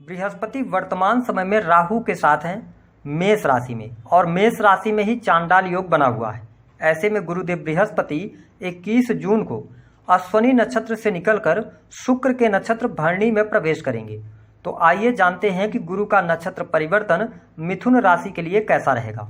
बृहस्पति वर्तमान समय में राहु के साथ हैं मेष राशि में, और मेष राशि में ही चांडाल योग बना हुआ है। ऐसे में गुरुदेव बृहस्पति 21 जून को अश्वनी नक्षत्र से निकलकर शुक्र के नक्षत्र भरणी में प्रवेश करेंगे। तो आइए जानते हैं कि गुरु का नक्षत्र परिवर्तन मिथुन राशि के लिए कैसा रहेगा।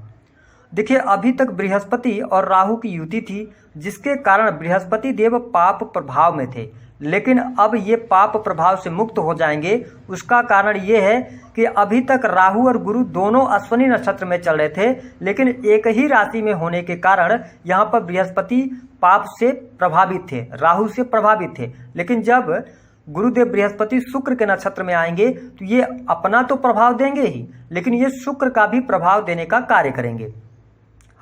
देखिए, अभी तक बृहस्पति और राहु की युति थी, जिसके कारण बृहस्पति देव पाप प्रभाव में थे, लेकिन अब ये पाप प्रभाव से मुक्त हो जाएंगे। उसका कारण ये है कि अभी तक राहु और गुरु दोनों अश्वनी नक्षत्र में चल रहे थे, लेकिन एक ही राशि में होने के कारण यहाँ पर बृहस्पति पाप से प्रभावित थे, राहु से प्रभावित थे। लेकिन जब गुरुदेव बृहस्पति शुक्र के नक्षत्र में आएंगे तो ये अपना तो प्रभाव देंगे ही, लेकिन ये शुक्र का भी प्रभाव देने का कार्य करेंगे।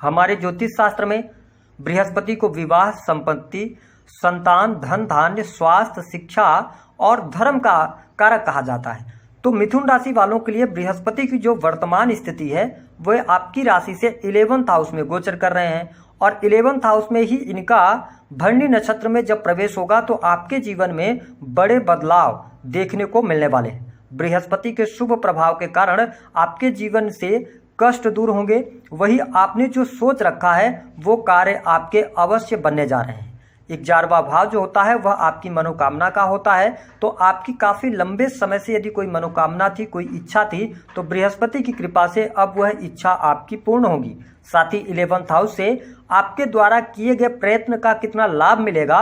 हमारे ज्योतिष शास्त्र में बृहस्पति को विवाह, संपत्ति, संतान, धन धान्य, स्वास्थ्य, शिक्षा और धर्म का कारक कहा जाता है। तो मिथुन राशि वालों के लिए बृहस्पति की जो वर्तमान स्थिति है वह आपकी राशि से 11th हाउस में गोचर कर रहे हैं, और 11th हाउस में ही इनका भरणी नक्षत्र में जब प्रवेश होगा तो आपके जीवन में बड़े बदलाव देखने को मिलने वाले हैं। बृहस्पति के शुभ प्रभाव के कारण आपके जीवन से कष्ट दूर होंगे, वही आपने जो सोच रखा है वो कार्य आपके अवश्य बनने जा रहे हैं। 11वां भाव जो होता है वह आपकी मनोकामना का होता है। तो आपकी काफ़ी लंबे समय से यदि कोई मनोकामना थी, कोई इच्छा थी, तो बृहस्पति की कृपा से अब वह इच्छा आपकी पूर्ण होगी। साथ ही 11th हाउस से आपके द्वारा किए गए प्रयत्न का कितना लाभ मिलेगा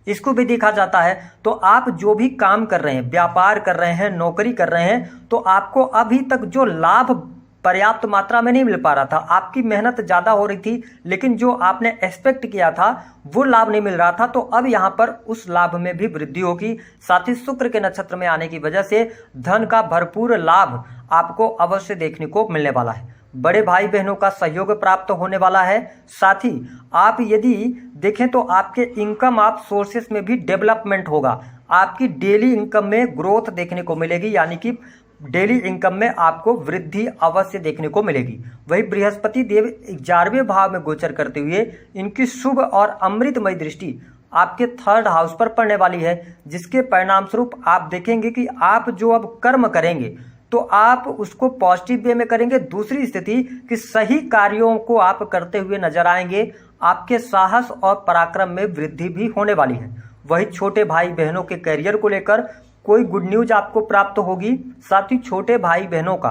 इसको भी देखा जाता है। तो आप जो भी काम कर रहे हैं, व्यापार कर रहे हैं, नौकरी कर रहे हैं, तो आपको अभी तक जो लाभ पर्याप्त मात्रा में नहीं मिल पा रहा था, आपकी मेहनत ज़्यादा हो रही थी, लेकिन जो आपने एक्सपेक्ट किया था वो लाभ नहीं मिल रहा था, तो अब यहाँ पर उस लाभ में भी वृद्धि होगी। साथ ही शुक्र के नक्षत्र में आने की वजह से धन का भरपूर लाभ आपको अवश्य देखने को मिलने वाला है। बड़े भाई बहनों का सहयोग प्राप्त होने वाला है। साथ ही आप यदि देखें तो आपके इनकम आप सोर्सेस में भी डेवलपमेंट होगा, आपकी डेली इनकम में ग्रोथ देखने को मिलेगी, यानी कि डेली इनकम में आपको वृद्धि अवश्य देखने को मिलेगी। वही बृहस्पति देव 11वें भाव में गोचर करते हुए इनकी शुभ और अमृतमय दृष्टि आपके 3rd हाउस पर पड़ने वाली है, जिसके परिणाम स्वरूप आप देखेंगे कि आप जो अब कर्म करेंगे तो आप उसको पॉजिटिव वे में करेंगे। दूसरी स्थिति कि सही कार्यों को आप करते हुए नजर आएंगे, आपके साहस और पराक्रम में वृद्धि भी होने वाली है। वही छोटे भाई बहनों के करियर को लेकर कोई गुड न्यूज आपको प्राप्त होगी। साथ ही छोटे भाई बहनों का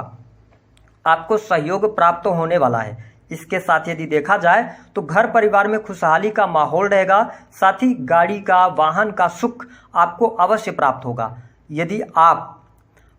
आपको सहयोग प्राप्त होने वाला है। इसके साथ यदि देखा जाए तो घर परिवार में खुशहाली का माहौल रहेगा। साथ ही गाड़ी का, वाहन का सुख आपको अवश्य प्राप्त होगा। यदि आप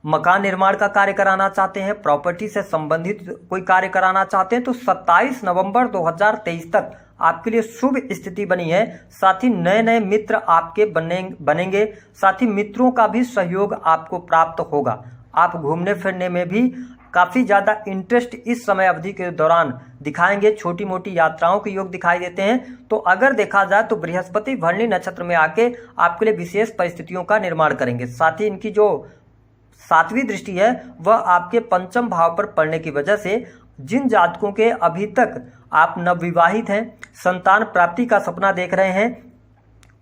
मकान निर्माण का कार्य कराना चाहते हैं, प्रॉपर्टी से संबंधित कोई कार्य कराना चाहते हैं, तो 27 नवंबर 2023 तक आपके लिए शुभ स्थिति बनी है। साथ ही नए नए मित्र आपके बनेंगे। साथ ही मित्रों का भी सहयोग आपको प्राप्त होगा। आप घूमने फिरने में भी काफ़ी ज़्यादा इंटरेस्ट इस समय अवधि के दौरान दिखाएंगे। छोटी मोटी यात्राओं के योग दिखाई देते हैं। तो अगर देखा जाए तो बृहस्पति भरणी नक्षत्र में आके आपके लिए विशेष परिस्थितियों का निर्माण करेंगे। साथ ही इनकी जो 7वीं दृष्टि है वह आपके 5म भाव पर पड़ने की वजह से जिन जातकों के अभी तक आप नवविवाहित हैं, संतान प्राप्ति का सपना देख रहे हैं,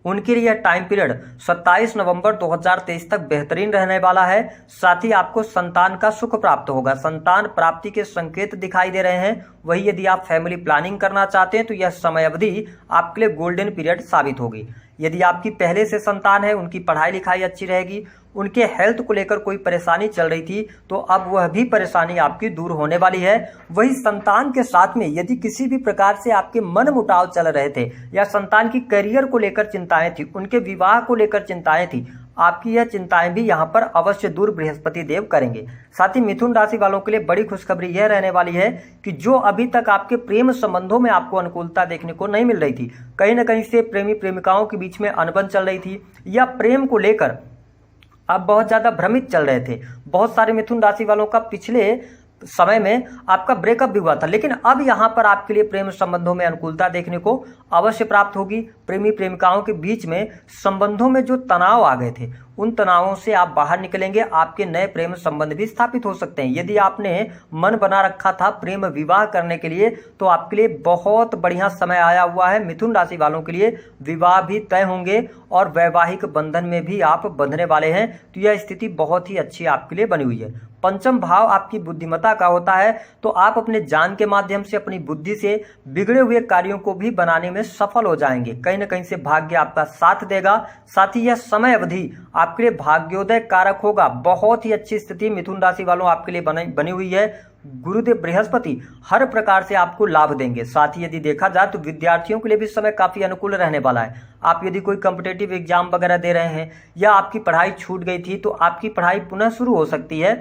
उनके लिए टाइम पीरियड 27 नवंबर 2023 तक बेहतरीन रहने वाला है। साथ ही आपको संतान का सुख प्राप्त होगा। संतान प्राप्ति के संकेत दिखाई दे रहे हैं। वही यदि आप फैमिली प्लानिंग करना चाहते हैं तो यह समय अवधि आपके लिए गोल्डन पीरियड साबित होगी। यदि आपकी पहले से संतान है, उनकी पढ़ाई लिखाई अच्छी रहेगी। उनके हेल्थ को लेकर कोई परेशानी चल रही थी तो अब वह भी परेशानी आपकी दूर होने वाली है। वही संतान के साथ में यदि किसी भी प्रकार से आपके मन मुटाव चल रहे थे, या संतान की करियर को लेकर चिंताएं थी, उनके विवाह को लेकर चिंताएं थी, आपकी यह चिंताएं भी यहाँ पर अवश्य दूर बृहस्पति देव करेंगे। साथ ही मिथुन राशि वालों के लिए बड़ी खुशखबरी यह रहने वाली है कि जो अभी तक आपके प्रेम संबंधों में आपको अनुकूलता देखने को नहीं मिल रही थी, कहीं ना कहीं से प्रेमी प्रेमिकाओं के बीच में अनबन चल रही थी, या प्रेम को लेकर आप बहुत ज़्यादा भ्रमित चल रहे थे। बहुत सारे मिथुन राशि वालों का पिछले समय में आपका ब्रेकअप भी हुआ था, लेकिन अब यहाँ पर आपके लिए प्रेम संबंधों में अनुकूलता देखने को अवश्य प्राप्त होगी। प्रेमी प्रेमिकाओं के बीच में संबंधों में जो तनाव आ गए थे उन तनावों से आप बाहर निकलेंगे। आपके नए प्रेम संबंध भी स्थापित हो सकते हैं। यदि आपने मन बना रखा था प्रेम विवाह करने के लिए, तो आपके लिए बहुत बढ़िया समय आया हुआ है। मिथुन राशि वालों के लिए विवाह भी तय होंगे और वैवाहिक बंधन में भी आप बंधने वाले हैं। तो यह स्थिति बहुत ही अच्छी आपके लिए बनी हुई है। पंचम भाव आपकी बुद्धिमत्ता का होता है, तो आप अपने ज्ञान के माध्यम से, अपनी बुद्धि से बिगड़े हुए कार्यों को भी बनाने में सफल हो जाएंगे। कहीं ना कहीं से भाग्य आपका साथ देगा। साथ ही यह समय अवधि आपके लिए भाग्योदय कारक होगा। बहुत ही अच्छी स्थिति मिथुन राशि वालों आपके लिए बनी हुई है। गुरुदेव बृहस्पति हर प्रकार से आपको लाभ देंगे। साथ ही यदि देखा जाए तो विद्यार्थियों के लिए भी समय काफी अनुकूल रहने वाला है। आप यदि कोई कॉम्पिटिटिव एग्जाम वगैरह दे रहे हैं या आपकी पढ़ाई छूट गई थी, तो आपकी पढ़ाई पुनः शुरू हो सकती है।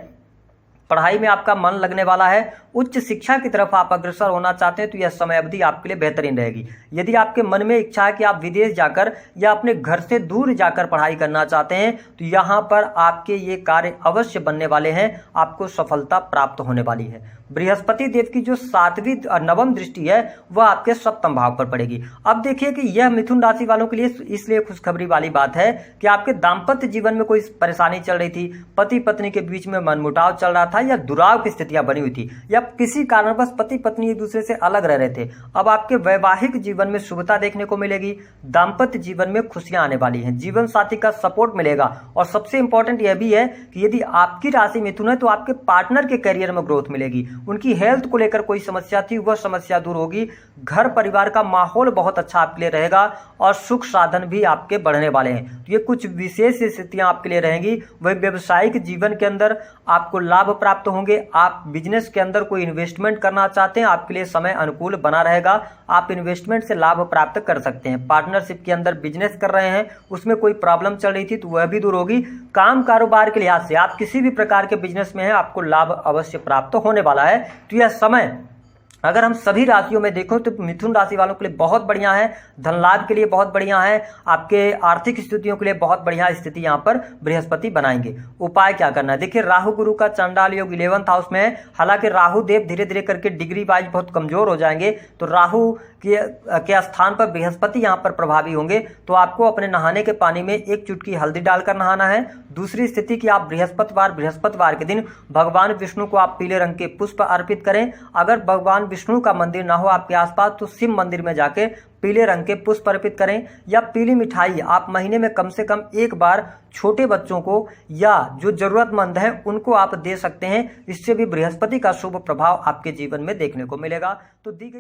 पढ़ाई में आपका मन लगने वाला है। उच्च शिक्षा की तरफ आप अग्रसर होना चाहते हैं, तो यह समय अवधि आपके लिए बेहतरीन रहेगी। यदि आपके मन में इच्छा है कि आप विदेश जाकर या अपने घर से दूर जाकर पढ़ाई करना चाहते हैं, तो यहाँ पर आपके ये कार्य अवश्य बनने वाले हैं। आपको सफलता प्राप्त होने वाली है। बृहस्पति देव की जो 7वीं और 9वीं दृष्टि है वह आपके सप्तम भाव पर पड़ेगी। अब देखिए कि यह मिथुन राशि वालों के लिए इसलिए खुशखबरी वाली बात है कि आपके दाम्पत्य जीवन में कोई परेशानी चल रही थी, पति पत्नी के बीच में मनमुटाव चल रहा था या दुराव की स्थितियां बनी हुई थी, या किसी कारणवश पति पत्नी एक दूसरे से अलग रह रहे थे, अब आपके वैवाहिक जीवन में शुभता देखने को मिलेगी। दाम्पत्य जीवन में खुशियां आने वाली हैं। जीवन साथी का सपोर्ट मिलेगा। और सबसे इंपॉर्टेंट यह भी है कि यदि आपकी राशि मिथुन है तो आपके पार्टनर के करियर में ग्रोथ मिलेगी। उनकी हेल्थ को लेकर कोई समस्या थी, वह समस्या दूर होगी। घर परिवार का माहौल बहुत अच्छा आपके लिए रहेगा और सुख साधन भी आपके बढ़ने वाले हैं। तो ये कुछ विशेष स्थितियां आपके लिए रहेंगी। वही व्यवसायिक जीवन के अंदर आपको लाभ प्राप्त होंगे। आप बिजनेस के अंदर कोई इन्वेस्टमेंट करना चाहते हैं, आपके लिए समय अनुकूल बना रहेगा। आप इन्वेस्टमेंट से लाभ प्राप्त कर सकते हैं। पार्टनरशिप के अंदर बिजनेस कर रहे हैं, उसमें कोई प्रॉब्लम चल रही थी तो वह भी दूर होगी। काम कारोबार के लिहाज से आप किसी भी प्रकार के बिजनेस में हैं, आपको लाभ अवश्य प्राप्त होने वाला है। तो यह समय अगर हम सभी राशियों में देखें तो मिथुन राशि वालों के लिए बहुत बढ़िया है। धन लाभ के लिए बहुत बढ़िया है। आपके आर्थिक स्थितियों के लिए बहुत बढ़िया स्थिति यहाँ पर बृहस्पति बनाएंगे। उपाय क्या करना है, देखिए राहु गुरु का चांडाल योग 11th हाउस में है। हालांकि राहु देव धीरे धीरे करके डिग्री वाइज बहुत कमजोर हो जाएंगे, तो राहु के स्थान पर बृहस्पति यहाँ पर प्रभावी होंगे। तो आपको अपने नहाने के पानी में 1 चुटकी हल्दी डालकर नहाना है। दूसरी स्थिति कि आप बृहस्पतिवार के दिन भगवान विष्णु को आप पीले रंग के पुष्प अर्पित करें। अगर भगवान विष्णु का मंदिर ना हो आपके आसपास, तो शिव मंदिर में जाके पीले रंग के पुष्प अर्पित करें। या पीली मिठाई आप महीने में कम से कम 1 बार छोटे बच्चों को या जो जरूरतमंद हैं उनको आप दे सकते हैं। इससे भी बृहस्पति का शुभ प्रभाव आपके जीवन में देखने को मिलेगा। तो दी गई